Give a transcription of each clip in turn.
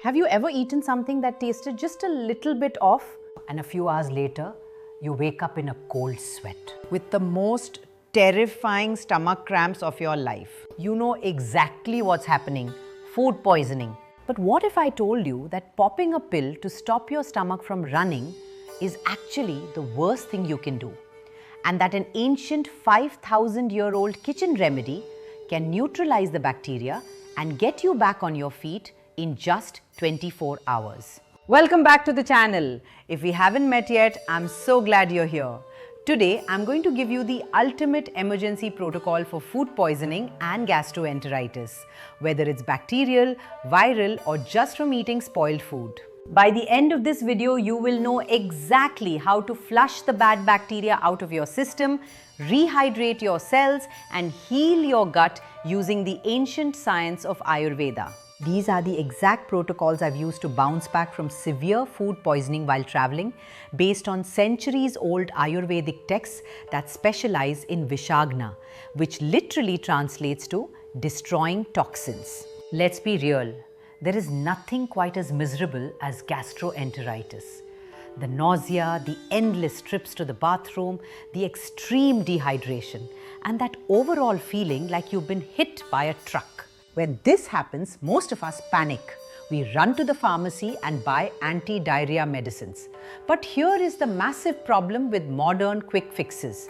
Have you ever eaten something that tasted just a little bit off? And a few hours later, you wake up in a cold sweat with the most terrifying stomach cramps of your life. You know exactly what's happening. Food poisoning. But what if I told you that popping a pill to stop your stomach from running is actually the worst thing you can do? And that an ancient 5,000-year-old kitchen remedy can neutralize the bacteria and get you back on your feet in just 24 hours. Welcome back to the channel. If we haven't met yet, I'm so glad you're here. Today, I'm going to give you the ultimate emergency protocol for food poisoning and gastroenteritis, whether it's bacterial, viral, or just from eating spoiled food. By the end of this video, you will know exactly how to flush the bad bacteria out of your system, rehydrate your cells, and heal your gut using the ancient science of Ayurveda. These are the exact protocols I've used to bounce back from severe food poisoning while traveling, based on centuries-old Ayurvedic texts that specialize in Vishagna, which literally translates to destroying toxins. Let's be real. There is nothing quite as miserable as gastroenteritis. The nausea, the endless trips to the bathroom, the extreme dehydration, and that overall feeling like you've been hit by a truck. When this happens, most of us panic. We run to the pharmacy and buy anti-diarrhea medicines. But here is the massive problem with modern quick fixes.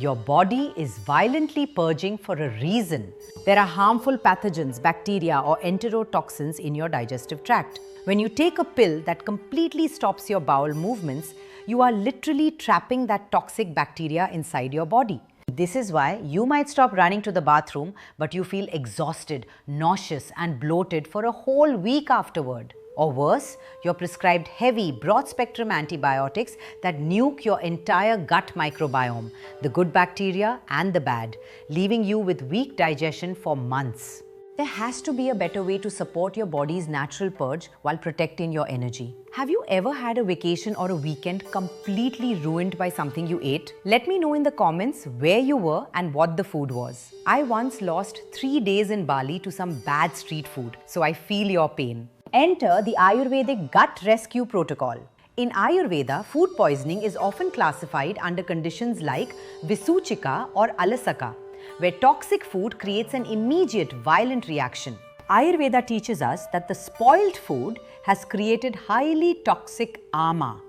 Your body is violently purging for a reason. There are harmful pathogens, bacteria, or enterotoxins in your digestive tract. When you take a pill that completely stops your bowel movements, you are literally trapping that toxic bacteria inside your body. This is why you might stop running to the bathroom, but you feel exhausted, nauseous, and bloated for a whole week afterward. Or worse, you're prescribed heavy, broad-spectrum antibiotics that nuke your entire gut microbiome, the good bacteria and the bad, leaving you with weak digestion for months. There has to be a better way to support your body's natural purge while protecting your energy. Have you ever had a vacation or a weekend completely ruined by something you ate? Let me know in the comments where you were and what the food was. I once lost 3 days in Bali to some bad street food, so I feel your pain. Enter the Ayurvedic gut rescue protocol. In Ayurveda, food poisoning is often classified under conditions like Visuchika or Alasaka, where toxic food creates an immediate violent reaction. Ayurveda teaches us that the spoiled food has created highly toxic ama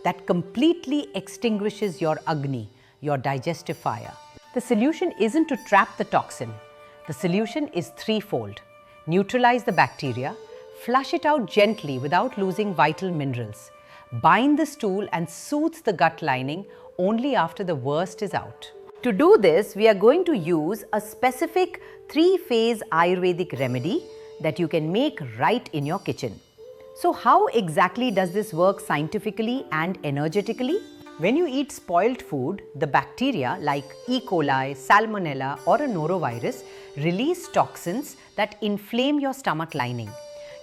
that completely extinguishes your Agni, your digestive fire. The solution isn't to trap the toxin. The solution is threefold. Neutralize the bacteria, flush it out gently without losing vital minerals, bind the stool and soothe the gut lining only after the worst is out. To do this, we are going to use a specific 3-phase Ayurvedic remedy that you can make right in your kitchen. So how exactly does this work scientifically and energetically? When you eat spoiled food, the bacteria like E. coli, salmonella or a norovirus release toxins that inflame your stomach lining.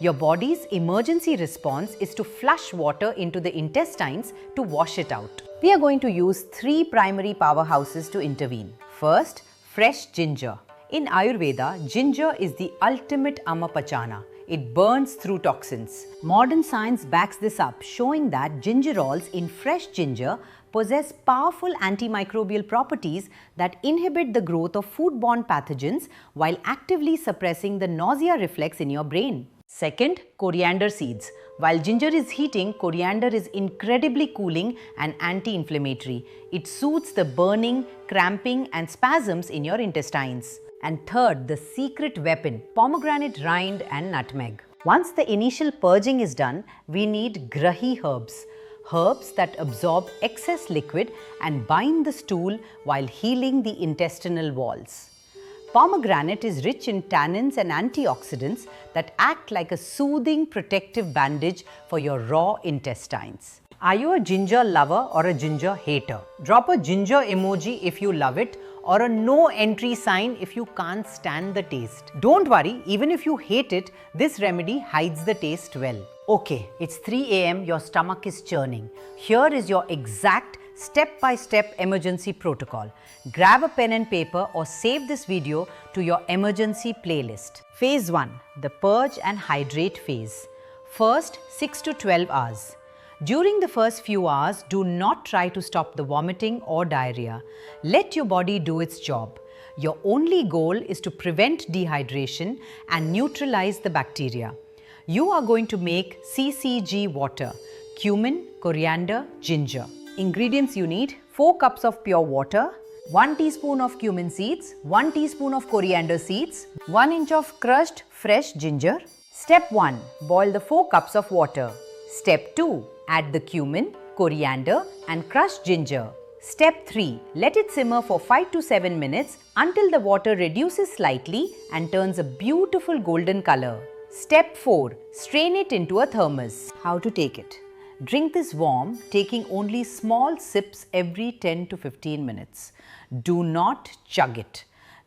Your body's emergency response is to flush water into the intestines to wash it out. We are going to use 3 primary powerhouses to intervene. First, fresh ginger. In Ayurveda, ginger is the ultimate amapachana. It burns through toxins. Modern science backs this up, showing that gingerols in fresh ginger possess powerful antimicrobial properties that inhibit the growth of foodborne pathogens while actively suppressing the nausea reflex in your brain. Second, coriander seeds. While ginger is heating, coriander is incredibly cooling and anti-inflammatory. It soothes the burning, cramping and spasms in your intestines. And third, the secret weapon, pomegranate rind and nutmeg. Once the initial purging is done, we need grahi herbs. Herbs that absorb excess liquid and bind the stool while healing the intestinal walls. Pomegranate is rich in tannins and antioxidants that act like a soothing protective bandage for your raw intestines. Are you a ginger lover or a ginger hater? Drop a ginger emoji if you love it or a no entry sign if you can't stand the taste. Don't worry, even if you hate it, this remedy hides the taste well. Okay, it's 3 AM, your stomach is churning. Here is your exact step-by-step emergency protocol. Grab a pen and paper or save this video to your emergency playlist. Phase 1, the purge and hydrate phase. First 6 to 12 hours. During the first few hours, do not try to stop the vomiting or diarrhea. Let your body do its job. Your only goal is to prevent dehydration and neutralize the bacteria. You are going to make CCG water, cumin, coriander, ginger. Ingredients you need: 4 cups of pure water, 1 teaspoon of cumin seeds, 1 teaspoon of coriander seeds, 1 inch of crushed fresh ginger. Step 1. Boil the 4 cups of water. Step 2. Add the cumin, coriander and crushed ginger. Step 3. Let it simmer for 5 to 7 minutes until the water reduces slightly and turns a beautiful golden color. Step 4. Strain it into a thermos. How to take it? Drink this warm, taking only small sips every 10 to 15 minutes. Do not chug it.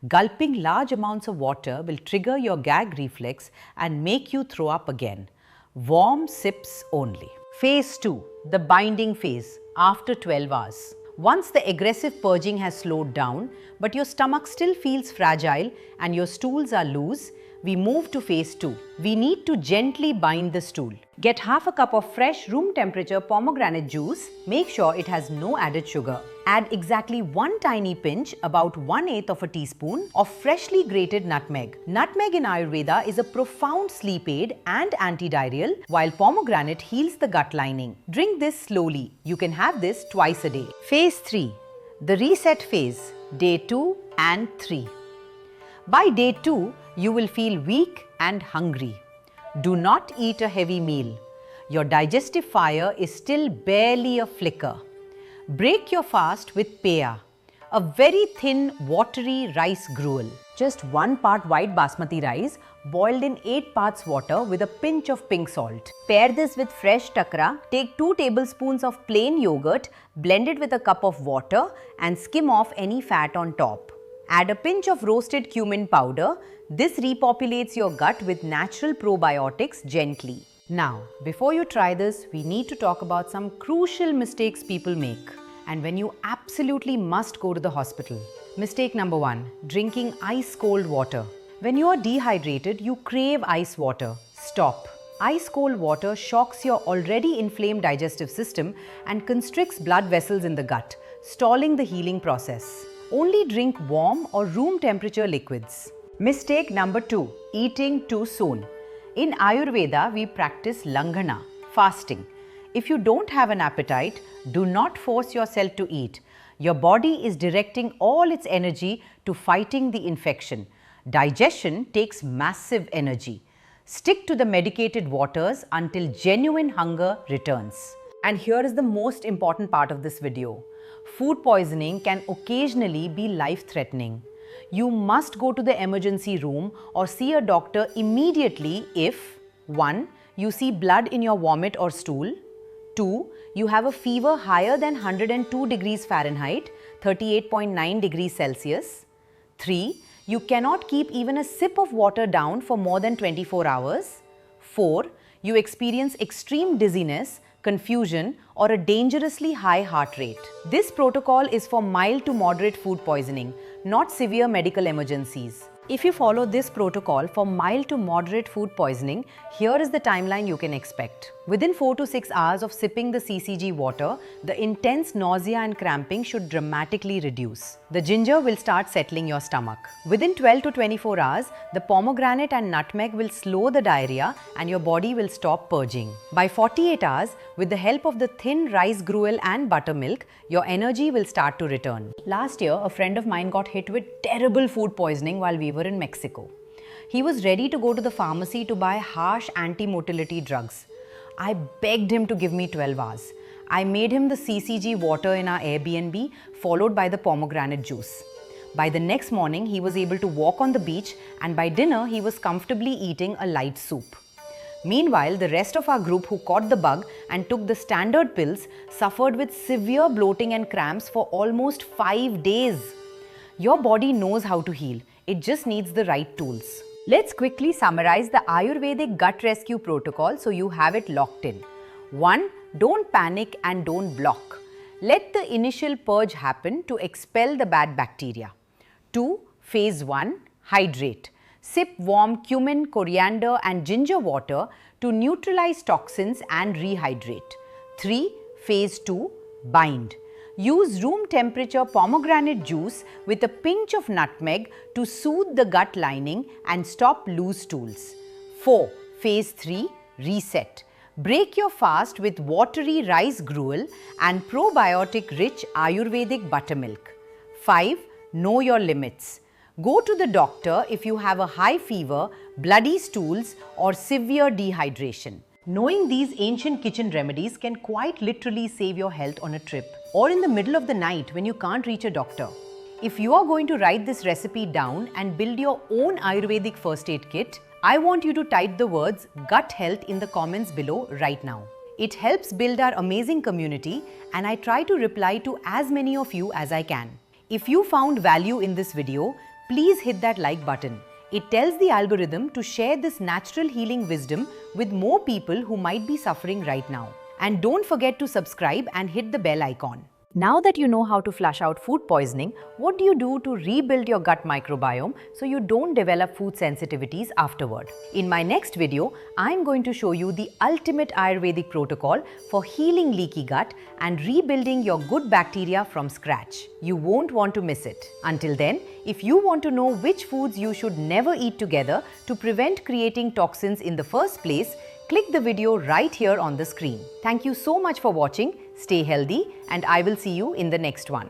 Gulping large amounts of water will trigger your gag reflex and make you throw up again. Warm sips only. Phase 2. The binding phase, after 12 hours. Once the aggressive purging has slowed down, but your stomach still feels fragile and your stools are loose, we move to phase 2. We need to gently bind the stool. Get half a cup of fresh room temperature pomegranate juice. Make sure it has no added sugar. Add exactly 1 tiny pinch, about 1/8 of a teaspoon, of freshly grated nutmeg. Nutmeg in Ayurveda is a profound sleep aid and antidiarrheal, while pomegranate heals the gut lining. Drink this slowly. You can have this twice a day. Phase 3. The reset phase, day 2 and 3. By day 2, you will feel weak and hungry. Do not eat a heavy meal. Your digestive fire is still barely a flicker. Break your fast with peya, a very thin, watery rice gruel. Just 1 part white basmati rice boiled in 8 parts water with a pinch of pink salt. Pair this with fresh takra. Take 2 tablespoons of plain yogurt, blend it with a cup of water and skim off any fat on top. Add a pinch of roasted cumin powder. This repopulates your gut with natural probiotics gently. Now, before you try this, we need to talk about some crucial mistakes people make, and when you absolutely must go to the hospital. Mistake number 1, drinking ice cold water. When you are dehydrated, you crave ice water. Stop. Ice cold water shocks your already inflamed digestive system and constricts blood vessels in the gut, stalling the healing process. Only drink warm or room temperature liquids. Mistake number 2, eating too soon. In Ayurveda, we practice langhana, fasting. If you don't have an appetite, do not force yourself to eat. Your body is directing all its energy to fighting the infection. Digestion takes massive energy. Stick to the medicated waters until genuine hunger returns. And here is the most important part of this video. Food poisoning can occasionally be life-threatening. You must go to the emergency room or see a doctor immediately if 1. You see blood in your vomit or stool, 2. You have a fever higher than 102 degrees Fahrenheit, 38.9 degrees Celsius, 3. You cannot keep even a sip of water down for more than 24 hours, 4. You experience extreme dizziness, confusion or a dangerously high heart rate. This protocol is for mild to moderate food poisoning, not severe medical emergencies. If you follow this protocol for mild to moderate food poisoning, here is the timeline you can expect. Within 4 to 6 hours of sipping the CCG water, the intense nausea and cramping should dramatically reduce. The ginger will start settling your stomach. Within 12 to 24 hours, the pomegranate and nutmeg will slow the diarrhea and your body will stop purging. By 48 hours, with the help of the thin rice gruel and buttermilk, your energy will start to return. Last year, a friend of mine got hit with terrible food poisoning while we were in Mexico. He was ready to go to the pharmacy to buy harsh anti-motility drugs. I begged him to give me 12 hours. I made him the CCG water in our Airbnb, followed by the pomegranate juice. By the next morning, he was able to walk on the beach, and by dinner, he was comfortably eating a light soup. Meanwhile, the rest of our group who caught the bug and took the standard pills suffered with severe bloating and cramps for almost 5 days. Your body knows how to heal. It just needs the right tools. Let's quickly summarize the Ayurvedic gut rescue protocol so you have it locked in. 1. Don't panic and don't block. Let the initial purge happen to expel the bad bacteria. 2. Phase 1. Hydrate. Sip warm cumin, coriander and ginger water to neutralize toxins and rehydrate. 3. Phase 2, bind. Use room temperature pomegranate juice with a pinch of nutmeg to soothe the gut lining and stop loose stools. 4. Phase 3, reset. Break your fast with watery rice gruel and probiotic-rich Ayurvedic buttermilk. 5. Know your limits. Go to the doctor if you have a high fever, bloody stools, or severe dehydration. Knowing these ancient kitchen remedies can quite literally save your health on a trip or in the middle of the night when you can't reach a doctor. If you are going to write this recipe down and build your own Ayurvedic first aid kit, I want you to type the words gut health in the comments below right now. It helps build our amazing community and I try to reply to as many of you as I can. If you found value in this video, please hit that like button. It tells the algorithm to share this natural healing wisdom with more people who might be suffering right now. And don't forget to subscribe and hit the bell icon. Now that you know how to flush out food poisoning, what do you do to rebuild your gut microbiome so you don't develop food sensitivities afterward? In my next video, I'm going to show you the ultimate Ayurvedic protocol for healing leaky gut and rebuilding your good bacteria from scratch. You won't want to miss it. Until then, if you want to know which foods you should never eat together to prevent creating toxins in the first place, click the video right here on the screen. Thank you so much for watching. Stay healthy and I will see you in the next one.